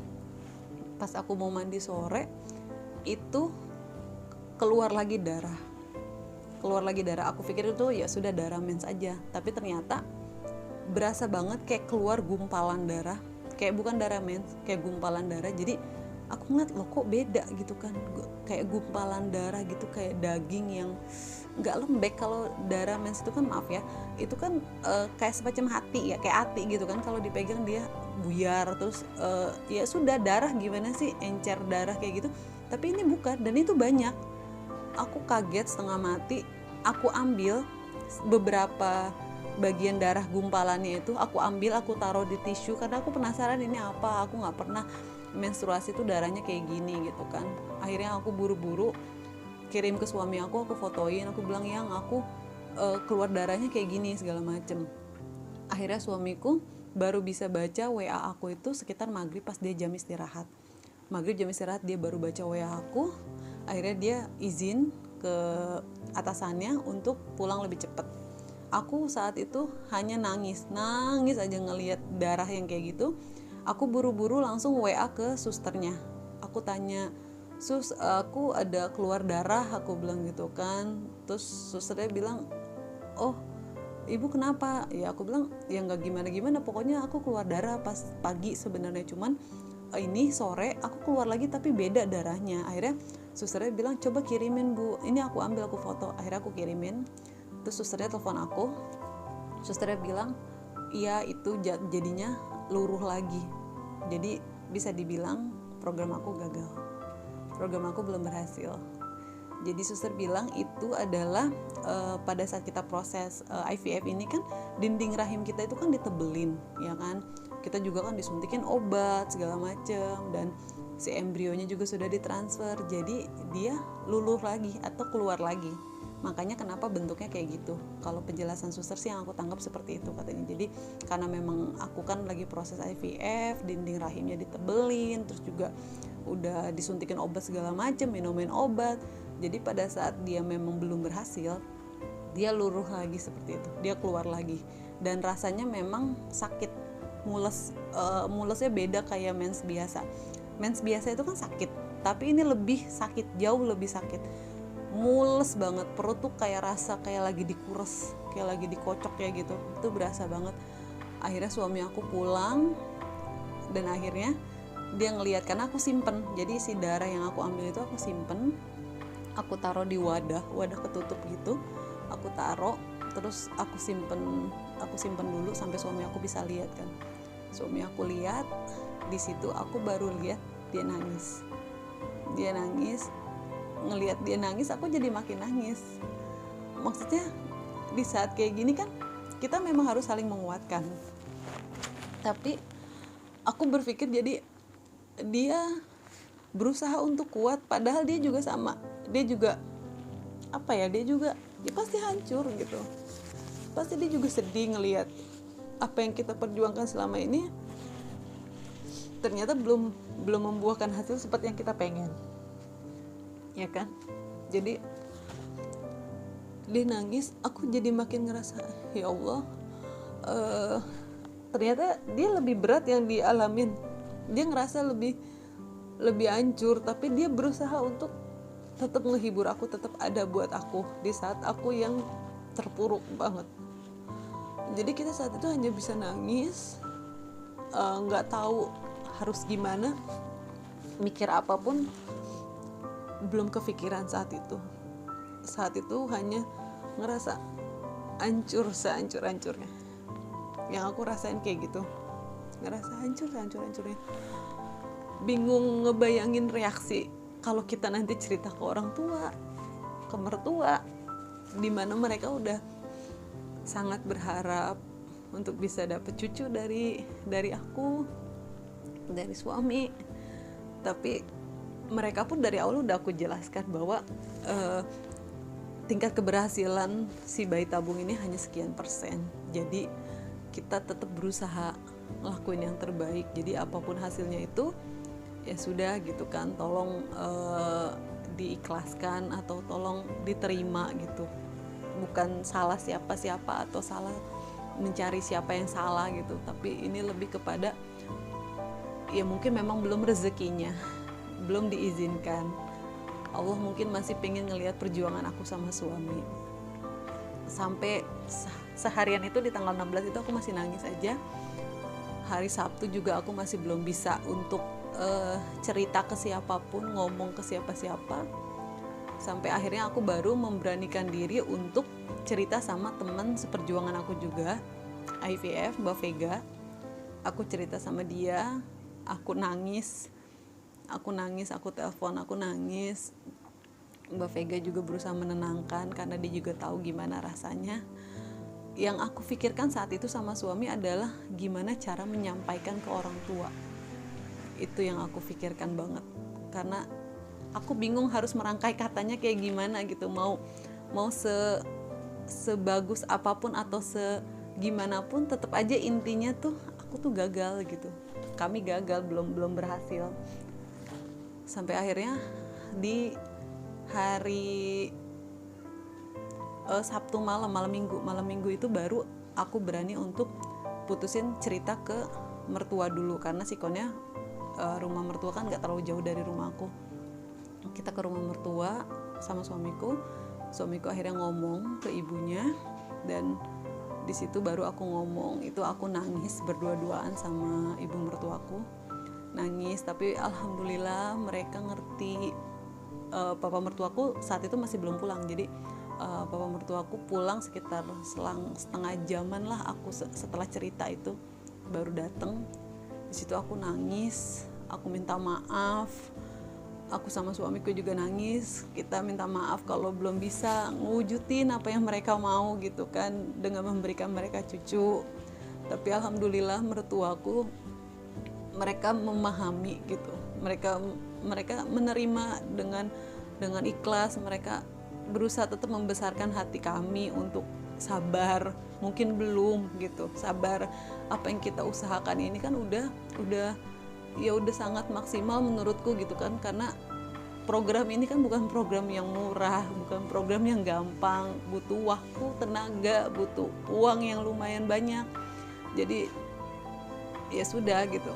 Pas aku mau mandi sore itu keluar lagi darah. Aku pikir itu ya sudah darah mens aja, tapi ternyata berasa banget kayak keluar gumpalan darah, kayak bukan darah mens, kayak gumpalan darah. Jadi aku ngeliat loh kok beda gitu kan, kayak gumpalan darah gitu, kayak daging yang nggak lembek. Kalau darah mens itu kan, maaf ya, itu kan kayak semacam hati ya, kayak hati gitu kan, kalau dipegang dia buyar terus ya sudah darah, gimana sih, encer darah kayak gitu. Tapi ini bukan, dan itu banyak. Aku kaget setengah mati. Aku ambil beberapa bagian darah gumpalannya itu, aku ambil, aku taruh di tisu, karena aku penasaran ini apa. Aku nggak pernah menstruasi tuh darahnya kayak gini gitu kan. Akhirnya aku buru-buru kirim ke suami aku fotoin, aku bilang yang aku keluar darahnya kayak gini segala macem. Akhirnya suamiku baru bisa baca WA aku itu sekitar maghrib, pas dia jam istirahat. Maghrib jam istirahat dia baru baca WA aku. Akhirnya dia izin ke atasannya untuk pulang lebih cepat. Aku saat itu hanya nangis aja ngelihat darah yang kayak gitu. Aku buru-buru langsung WA ke susternya. Aku tanya, sus, aku ada keluar darah, aku bilang gitu kan. Terus susternya bilang, oh ibu kenapa? Ya aku bilang ya nggak gimana-gimana, pokoknya aku keluar darah pas pagi sebenarnya, cuman ini sore aku keluar lagi tapi beda darahnya. Akhirnya susternya bilang coba kirimin bu, ini aku ambil, aku foto. Akhirnya aku kirimin. Terus susternya telepon aku, susternya bilang iya itu jadinya luruh lagi. Jadi bisa dibilang program aku gagal, program aku belum berhasil. Jadi suster bilang itu adalah pada saat kita proses IVF ini kan dinding rahim kita itu kan ditebelin ya kan, kita juga kan disuntikin obat segala macem, dan si embrionya juga sudah ditransfer, jadi dia luluh lagi atau keluar lagi. Makanya kenapa bentuknya kayak gitu. Kalau penjelasan suster sih yang aku tangkap seperti itu katanya. Jadi karena memang aku kan lagi proses IVF, dinding rahimnya ditebelin, terus juga udah disuntikin obat segala macem, minumin obat. Jadi pada saat dia memang belum berhasil, dia luruh lagi seperti itu, dia keluar lagi, dan rasanya memang sakit, mulesnya beda kayak mens biasa. Mens biasa itu kan sakit, tapi ini lebih sakit, jauh lebih sakit, mules banget, perut tuh kayak rasa kayak lagi dikuras, kayak lagi dikocok kayak gitu, itu berasa banget. Akhirnya suami aku pulang, dan akhirnya dia ngelihat, karena aku simpen, jadi si darah yang aku ambil itu aku simpen, aku taruh di wadah ketutup gitu, aku taruh, terus aku simpen dulu sampai suami aku bisa lihat kan. Suami aku lihat, di situ aku baru lihat dia nangis. ngelihat dia nangis aku jadi makin nangis. Maksudnya di saat kayak gini kan kita memang harus saling menguatkan, tapi aku berpikir jadi dia berusaha untuk kuat padahal dia juga sama, dia juga dia juga dia pasti hancur gitu, pasti dia juga sedih ngelihat apa yang kita perjuangkan selama ini ternyata belum membuahkan hasil seperti yang kita pengen, ya kan. Jadi dia nangis, aku jadi makin ngerasa ya Allah, ternyata dia lebih berat yang dialamin, dia ngerasa lebih hancur, tapi dia berusaha untuk tetap menghibur aku, tetap ada buat aku di saat aku yang terpuruk banget. Jadi kita saat itu hanya bisa nangis, nggak tahu harus gimana, mikir apapun belum kepikiran saat itu. Saat itu hanya ngerasa hancur sehancur-hancurnya. Yang aku rasain kayak gitu, ngerasa hancur sehancur-hancurnya. Bingung ngebayangin reaksi kalau kita nanti cerita ke orang tua, ke mertua, dimana mereka udah sangat berharap untuk bisa dapet cucu dari aku, dari suami. Tapi mereka pun dari awal udah aku jelaskan bahwa tingkat keberhasilan si bayi tabung ini hanya sekian persen. Jadi kita tetap berusaha ngelakuin yang terbaik. Jadi apapun hasilnya itu ya sudah gitu kan, tolong diikhlaskan atau tolong diterima gitu. Bukan salah siapa-siapa atau salah mencari siapa yang salah gitu, tapi ini lebih kepada ya mungkin memang belum rezekinya, belum diizinkan. Allah mungkin masih pengen ngelihat perjuangan aku sama suami. Sampai seharian itu di tanggal 16 itu aku masih nangis aja. Hari Sabtu juga aku masih belum bisa untuk cerita ke siapapun, ngomong ke siapa-siapa. Sampai akhirnya aku baru memberanikan diri untuk cerita sama teman seperjuangan aku juga, IVF, Mbak Vega. Aku cerita sama dia, aku nangis, aku telepon, aku nangis. Mbak Vega juga berusaha menenangkan karena dia juga tahu gimana rasanya. Yang aku pikirkan saat itu sama suami adalah gimana cara menyampaikan ke orang tua. Itu yang aku pikirkan banget, karena aku bingung harus merangkai katanya kayak gimana gitu. Mau sebagus apapun atau segimana pun tetap aja intinya tuh aku tuh gagal gitu. Kami gagal, belum berhasil. Sampai akhirnya di hari Sabtu malam minggu itu baru aku berani untuk putusin cerita ke mertua dulu, karena sikonnya rumah mertua kan nggak terlalu jauh dari rumah aku. Kita ke rumah mertua sama suamiku akhirnya ngomong ke ibunya, dan di situ baru aku ngomong. Itu aku nangis berdua-duaan sama ibu mertuaku, nangis, tapi alhamdulillah mereka ngerti. Papa mertuaku saat itu masih belum pulang, jadi papa mertuaku pulang sekitar selang setengah jaman lah aku setelah cerita itu baru datang. Di situ aku nangis, aku minta maaf, aku sama suamiku juga nangis. Kita minta maaf kalau belum bisa ngewujudin apa yang mereka mau gitu kan, dengan memberikan mereka cucu. Tapi alhamdulillah mertuaku mereka memahami gitu, mereka menerima dengan ikhlas. Mereka berusaha tetap membesarkan hati kami untuk sabar, mungkin belum gitu, sabar. Apa yang kita usahakan ini kan udah sangat maksimal menurutku gitu kan, karena program ini kan bukan program yang murah, bukan program yang gampang, butuh waktu, tenaga, butuh uang yang lumayan banyak. Jadi ya sudah gitu,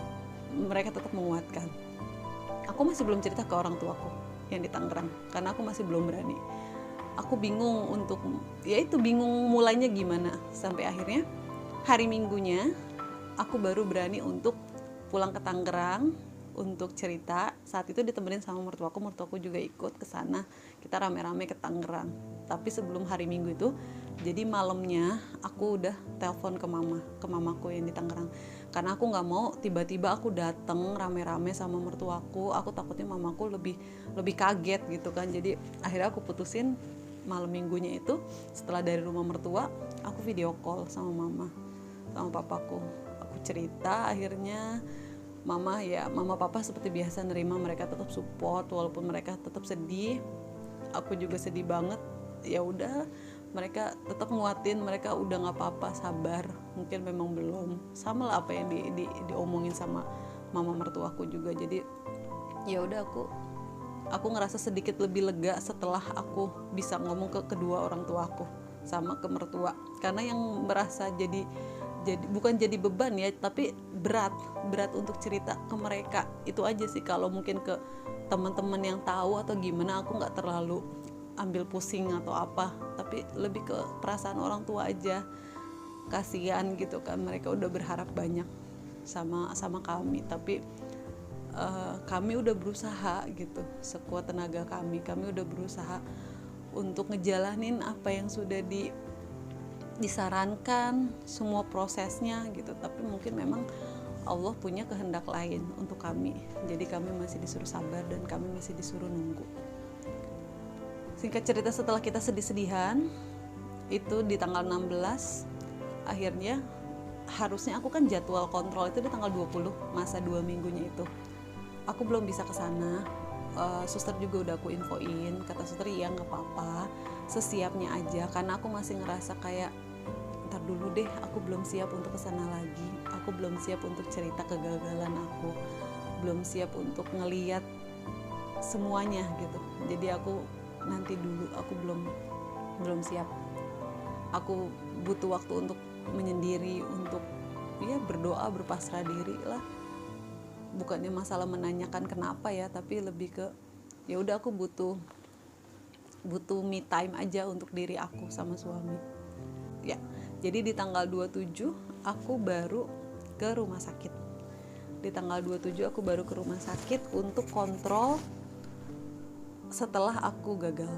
mereka tetap menguatkan. Aku masih belum cerita ke orang tuaku yang di Tangerang karena aku masih belum berani. Aku bingung bingung mulainya gimana. Sampai akhirnya hari Minggunya aku baru berani untuk pulang ke Tangerang untuk cerita. Saat itu ditemenin sama mertuaku juga ikut ke sana. Kita rame-rame ke Tangerang. Tapi sebelum hari Minggu itu Jadi malamnya aku udah telepon ke mamaku yang di Tangerang, karena aku nggak mau tiba-tiba aku dateng rame-rame sama mertuaku. Aku takutnya mamaku lebih kaget gitu kan. Jadi akhirnya aku putusin malam minggunya itu, setelah dari rumah mertua, aku video call sama mama sama papaku. Aku cerita, akhirnya mama papa seperti biasa nerima, mereka tetap support walaupun mereka tetap sedih. Aku juga sedih banget. Ya udah, mereka tetap nguatin, mereka udah nggak apa-apa, sabar, mungkin memang belum sama lah apa yang diomongin sama mama mertuaku juga. Jadi ya udah, aku ngerasa sedikit lebih lega setelah aku bisa ngomong ke kedua orang tuaku sama ke mertua, karena yang merasa jadi bukan jadi beban ya, tapi berat untuk cerita ke mereka itu aja sih. Kalau mungkin ke teman-teman yang tahu atau gimana, aku nggak terlalu ambil pusing atau apa, tapi lebih ke perasaan orang tua aja, kasihan gitu kan, mereka udah berharap banyak sama kami, tapi kami udah berusaha gitu, sekuat tenaga kami udah berusaha untuk ngejalanin apa yang sudah disarankan, semua prosesnya gitu. Tapi mungkin memang Allah punya kehendak lain untuk kami, jadi kami masih disuruh sabar dan kami masih disuruh nunggu. Singkat cerita, setelah kita sedih-sedihan itu di tanggal 16, akhirnya harusnya aku kan jadwal kontrol itu di tanggal 20, masa 2 minggunya itu aku belum bisa ke sana. Suster juga udah aku infoin, kata suster iya nggak apa-apa, sesiapnya aja, karena aku masih ngerasa kayak ntar dulu deh, aku belum siap untuk kesana lagi, aku belum siap untuk cerita kegagalan aku, belum siap untuk ngeliat semuanya gitu. Jadi aku nanti dulu, aku belum siap, aku butuh waktu untuk menyendiri, untuk ya berdoa, berpasrah diri lah. Bukannya masalah menanyakan kenapa ya, tapi lebih ke ya udah, aku butuh me time aja untuk diri aku sama suami ya. Jadi di tanggal 27 aku baru ke rumah sakit. Di tanggal 27 aku baru ke rumah sakit untuk kontrol setelah aku gagal.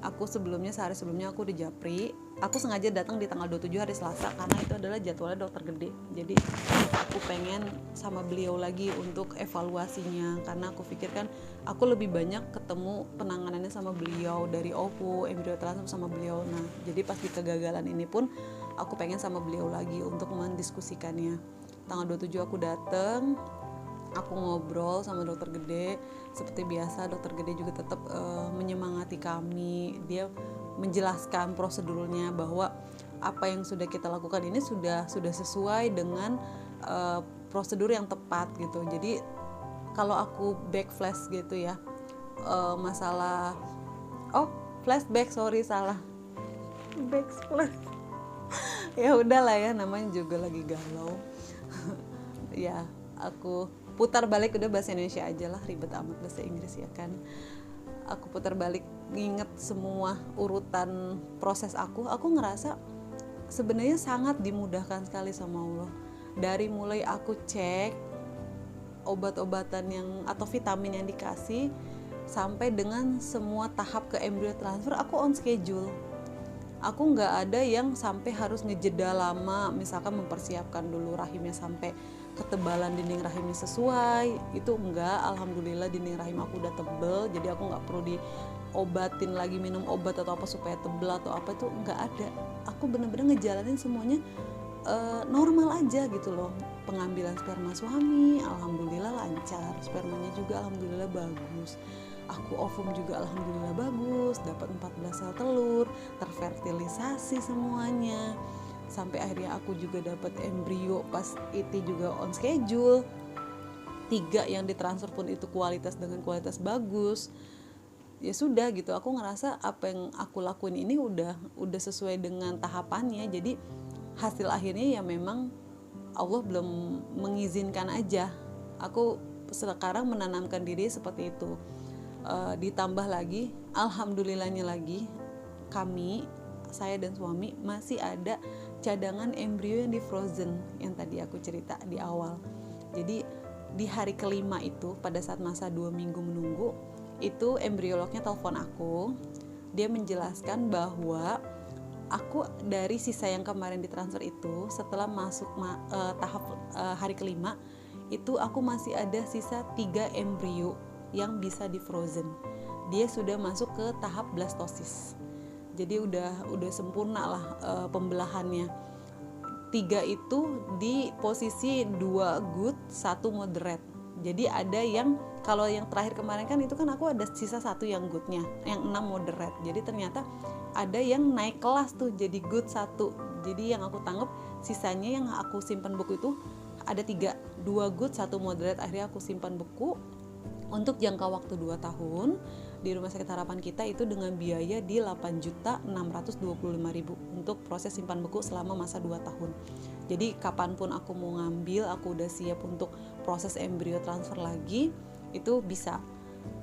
Aku sehari sebelumnya aku di Japri. Aku sengaja datang di tanggal 27 hari Selasa karena itu adalah jadwalnya dokter gede. Jadi aku pengen sama beliau lagi untuk evaluasinya, karena aku pikirkan aku lebih banyak ketemu penanganannya sama beliau, dari OPU, embrio transfer sama beliau. Nah, jadi pas di kegagalan ini pun aku pengen sama beliau lagi untuk mendiskusikannya. Tanggal 27 aku datang, aku ngobrol sama dokter gede. Seperti biasa, dokter gede juga tetap menyemangati kami. Dia menjelaskan prosedurnya bahwa apa yang sudah kita lakukan ini sudah sesuai dengan prosedur yang tepat gitu. Jadi kalau aku back flash gitu ya, masalah flashback, salah backslash ya udahlah ya, namanya juga lagi galau. Ya aku putar balik, udah bahasa Indonesia aja lah, ribet amat bahasa Inggris ya kan. Aku putar balik, nginget semua urutan proses aku ngerasa sebenarnya sangat dimudahkan sekali sama Allah. Dari mulai aku cek obat-obatan atau vitamin yang dikasih, sampai dengan semua tahap ke embrio transfer, aku on schedule. Aku nggak ada yang sampai harus ngejeda lama, misalkan mempersiapkan dulu rahimnya sampai ketebalan dinding rahimnya sesuai, itu enggak. Alhamdulillah dinding rahim aku udah tebel, jadi aku nggak perlu diobatin lagi, minum obat atau apa supaya tebel atau apa, itu nggak ada. Aku bener-bener ngejalanin semuanya normal aja gitu loh. Pengambilan sperma suami alhamdulillah lancar, spermanya juga alhamdulillah bagus, aku ovum juga alhamdulillah bagus, dapat 14 sel telur, terfertilisasi semuanya. Sampai akhirnya aku juga dapat embrio pas itu juga on schedule. 3 yang ditransfer pun itu kualitas bagus. Ya sudah gitu, aku ngerasa apa yang aku lakuin ini udah sesuai dengan tahapannya. Jadi hasil akhirnya ya memang Allah belum mengizinkan aja. Aku sekarang menanamkan diri seperti itu. Ditambah lagi, alhamdulillahnya lagi, saya dan suami masih ada cadangan embrio yang di frozen yang tadi aku cerita di awal. Jadi di hari kelima itu, pada saat masa 2 minggu menunggu, itu embriolognya telepon aku. Dia menjelaskan bahwa aku dari sisa yang kemarin ditransfer itu, setelah masuk tahap hari kelima itu aku masih ada sisa 3 embrio yang bisa di frozen. Dia sudah masuk ke tahap blastosis, jadi udah sempurna lah pembelahannya. 3 itu di posisi 2 good, 1 moderate. Jadi ada yang, kalau yang terakhir kemarin kan itu kan aku ada sisa 1 yang goodnya, yang 6 moderate. Jadi ternyata ada yang naik kelas tuh jadi good 1. Jadi yang aku tanggap sisanya yang aku simpan buku itu ada 3, 2 good, 1 moderate. Akhirnya aku simpan buku untuk jangka waktu 2 tahun di Rumah Sakit Harapan Kita itu dengan biaya di 8.625.000 untuk proses simpan buku selama masa 2 tahun. Jadi kapanpun aku mau ngambil, aku udah siap untuk proses embrio transfer lagi, itu bisa.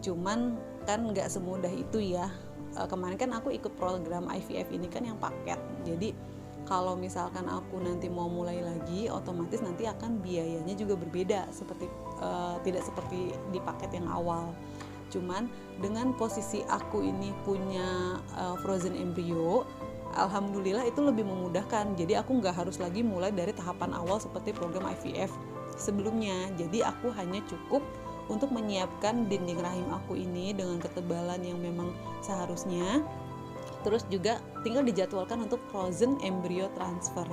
Cuman kan nggak semudah itu ya. Kemarin kan aku ikut program IVF ini kan yang paket. Jadi kalau misalkan aku nanti mau mulai lagi, otomatis nanti akan biayanya juga berbeda, seperti tidak seperti di paket yang awal. Cuman dengan posisi aku ini punya frozen embryo, alhamdulillah itu lebih memudahkan. Jadi aku nggak harus lagi mulai dari tahapan awal seperti program IVF sebelumnya. Jadi aku hanya cukup untuk menyiapkan dinding rahim aku ini dengan ketebalan yang memang seharusnya. Terus juga tinggal dijadwalkan untuk frozen embryo transfer.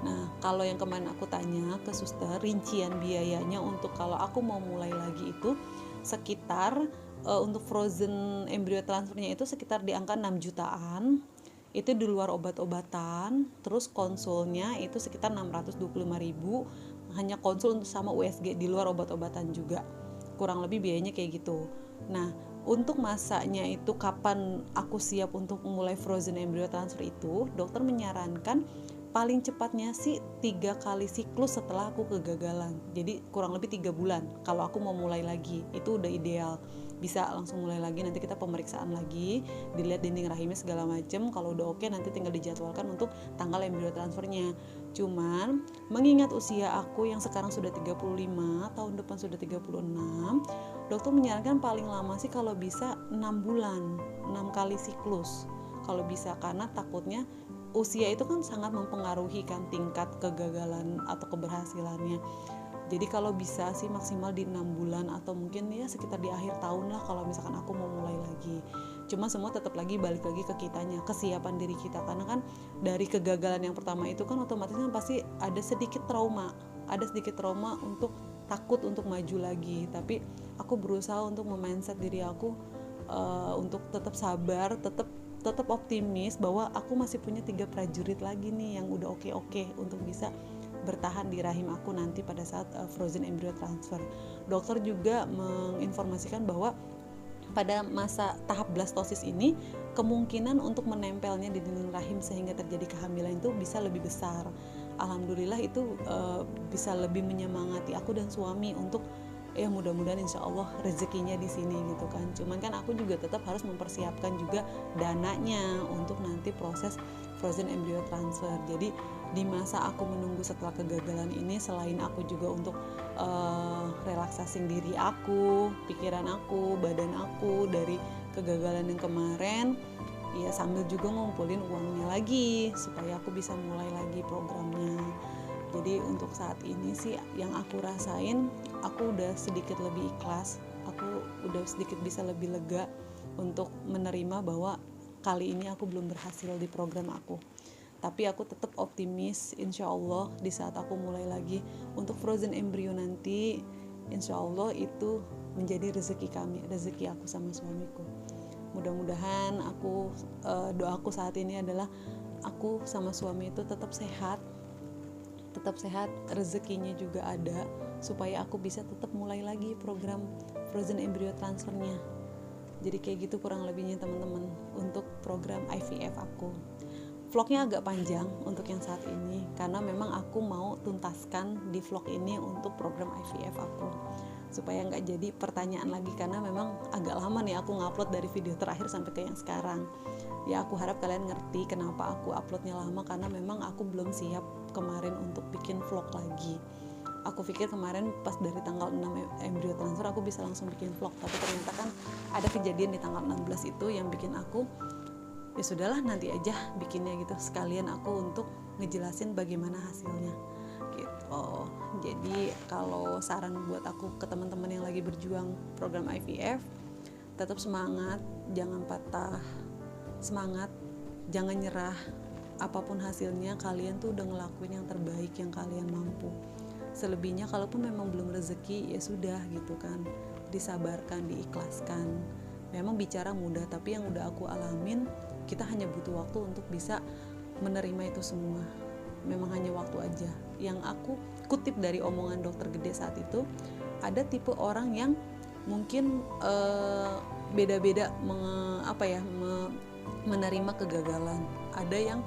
Nah, kalau yang kemarin aku tanya ke suster, rincian biayanya untuk kalau aku mau mulai lagi itu sekitar untuk frozen embryo transfernya itu sekitar di angka 6 jutaan. Itu di luar obat-obatan. Terus konsulnya itu sekitar 625.000, hanya konsul sama USG, di luar obat-obatan juga. Kurang lebih biayanya kayak gitu. Nah, untuk masanya itu kapan aku siap untuk mulai frozen embryo transfer itu, dokter menyarankan paling cepatnya sih 3 kali siklus setelah aku kegagalan. Jadi kurang lebih 3 bulan kalau aku mau mulai lagi, itu udah ideal. Bisa langsung mulai lagi, nanti kita pemeriksaan lagi, dilihat dinding rahimnya segala macam. Kalau udah oke, nanti tinggal dijadwalkan untuk tanggal embryo transfernya. Cuman mengingat usia aku yang sekarang sudah 35, tahun depan sudah 36, dokter menyarankan paling lama sih kalau bisa 6 bulan, 6 kali siklus kalau bisa, karena takutnya usia itu kan sangat mempengaruhi kan tingkat kegagalan atau keberhasilannya. Jadi kalau bisa sih maksimal di 6 bulan atau mungkin ya sekitar di akhir tahun lah kalau misalkan aku mau mulai lagi. Cuma semua tetap lagi balik lagi ke kitanya, kesiapan diri kita, karena kan dari kegagalan yang pertama itu kan otomatis kan pasti ada sedikit trauma untuk takut untuk maju lagi. Tapi aku berusaha untuk memindset diri aku untuk tetap sabar, tetap optimis bahwa aku masih punya 3 prajurit lagi nih yang udah oke untuk bisa bertahan di rahim aku nanti pada saat frozen embryo transfer. Dokter juga menginformasikan bahwa pada masa tahap blastosis ini kemungkinan untuk menempelnya di dinding rahim sehingga terjadi kehamilan itu bisa lebih besar. Alhamdulillah itu bisa lebih menyemangati aku dan suami untuk ya mudah-mudahan insya Allah rezekinya di sini gitu kan. Cuman kan aku juga tetap harus mempersiapkan juga dananya untuk nanti proses frozen embryo transfer. Jadi di masa aku menunggu setelah kegagalan ini, selain aku juga untuk relaksasi diri aku, pikiran aku, badan aku dari kegagalan yang kemarin, ya sambil juga ngumpulin uangnya lagi supaya aku bisa mulai lagi programnya. Jadi untuk saat ini sih yang aku rasain, aku udah sedikit lebih ikhlas, aku udah sedikit bisa lebih lega untuk menerima bahwa kali ini aku belum berhasil di program aku. Tapi aku tetap optimis, insya Allah di saat aku mulai lagi untuk frozen embryo nanti, insya Allah itu menjadi rezeki kami, rezeki aku sama suamiku. Mudah-mudahan doaku saat ini adalah aku sama suami itu tetap sehat, rezekinya juga ada, supaya aku bisa tetap mulai lagi program frozen embryo transfernya. Jadi kayak gitu kurang lebihnya teman-teman untuk program IVF aku. Vlognya agak panjang untuk yang saat ini karena memang aku mau tuntaskan di vlog ini untuk program IVF aku, supaya nggak jadi pertanyaan lagi, karena memang agak lama nih aku ngupload dari video terakhir sampai ke yang sekarang. Ya aku harap kalian ngerti kenapa aku uploadnya lama, karena memang aku belum siap kemarin untuk bikin vlog lagi. Aku pikir kemarin pas dari tanggal 6 embryo transfer aku bisa langsung bikin vlog, tapi ternyata kan ada kejadian di tanggal 16 itu yang bikin aku ya sudahlah nanti aja bikinnya gitu, sekalian aku untuk ngejelasin bagaimana hasilnya gitu. Jadi kalau saran buat aku ke teman-teman yang lagi berjuang program IVF, tetap semangat, jangan patah semangat, jangan nyerah. Apapun hasilnya, kalian tuh udah ngelakuin yang terbaik yang kalian mampu. Selebihnya kalaupun memang belum rezeki, ya sudah gitu kan, disabarkan, diikhlaskan. Memang bicara mudah, tapi yang udah aku alamin, kita hanya butuh waktu untuk bisa menerima itu semua. Memang hanya waktu aja. Yang aku kutip dari omongan dokter gede saat itu, ada tipe orang yang mungkin beda-beda menerima kegagalan. Ada yang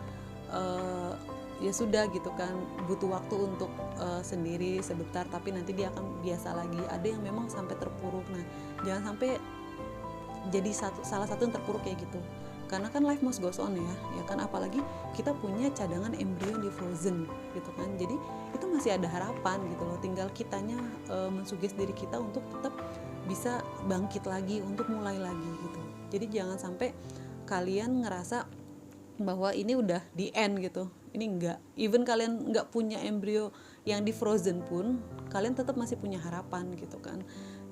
ya sudah gitu kan, butuh waktu untuk sendiri sebentar, tapi nanti dia akan biasa lagi. Ada yang memang sampai terpuruk. Nah, jangan sampai jadi salah satu yang terpuruk kayak gitu, karena kan life must goes on ya kan, apalagi kita punya cadangan embrio di frozen gitu kan, jadi itu masih ada harapan gitu loh, tinggal kitanya mensuges diri kita untuk tetap bisa bangkit lagi, untuk mulai lagi gitu. Jadi jangan sampai kalian ngerasa bahwa ini udah di end gitu, ini enggak. Even kalian enggak punya embrio yang di frozen pun, kalian tetap masih punya harapan gitu kan.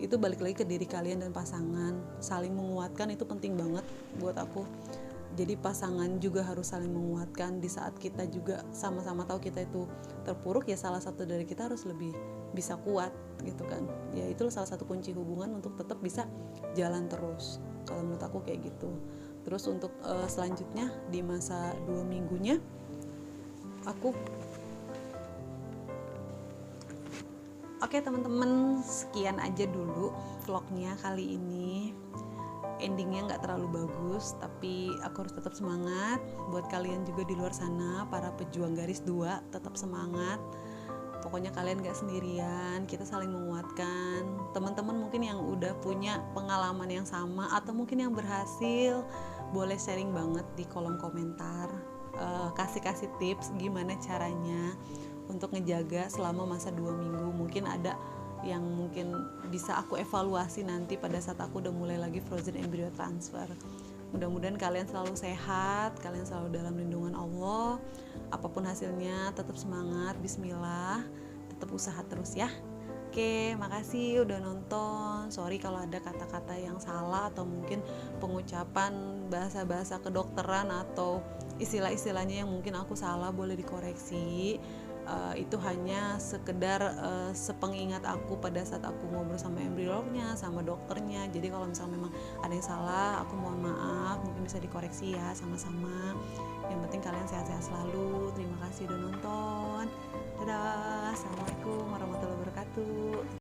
Itu balik lagi ke diri kalian dan pasangan, saling menguatkan, itu penting banget buat aku. Jadi pasangan juga harus saling menguatkan di saat kita juga sama-sama tahu kita itu terpuruk, ya salah satu dari kita harus lebih bisa kuat gitu kan. Ya itu salah satu kunci hubungan untuk tetap bisa jalan terus, kalau menurut aku kayak gitu. Terus untuk selanjutnya di masa 2 minggunya, Oke teman-teman, sekian aja dulu vlognya kali ini. Endingnya nggak terlalu bagus, tapi aku harus tetap semangat. Buat kalian juga di luar sana, para pejuang garis 2, tetap semangat. Pokoknya kalian gak sendirian, kita saling menguatkan. Teman-teman mungkin yang udah punya pengalaman yang sama, atau mungkin yang berhasil, boleh sharing banget di kolom komentar, kasih tips gimana caranya untuk ngejaga selama masa 2 minggu. Mungkin ada yang mungkin bisa aku evaluasi nanti pada saat aku udah mulai lagi frozen embryo transfer. Mudah-mudahan kalian selalu sehat, kalian selalu dalam lindungan Allah. Apapun hasilnya, tetap semangat, bismillah, tetap usaha terus ya. Oke, makasih udah nonton. Sorry kalau ada kata-kata yang salah, atau mungkin pengucapan bahasa-bahasa kedokteran atau istilah-istilahnya yang mungkin aku salah, boleh dikoreksi. Itu hanya sekedar sepengingat aku pada saat aku ngobrol sama embriolognya, sama dokternya. Jadi kalau misalnya memang ada yang salah, aku mohon maaf, mungkin bisa dikoreksi ya sama-sama. Yang penting kalian sehat-sehat selalu. Terima kasih udah nonton. Dadah, assalamualaikum warahmatullahi wabarakatuh.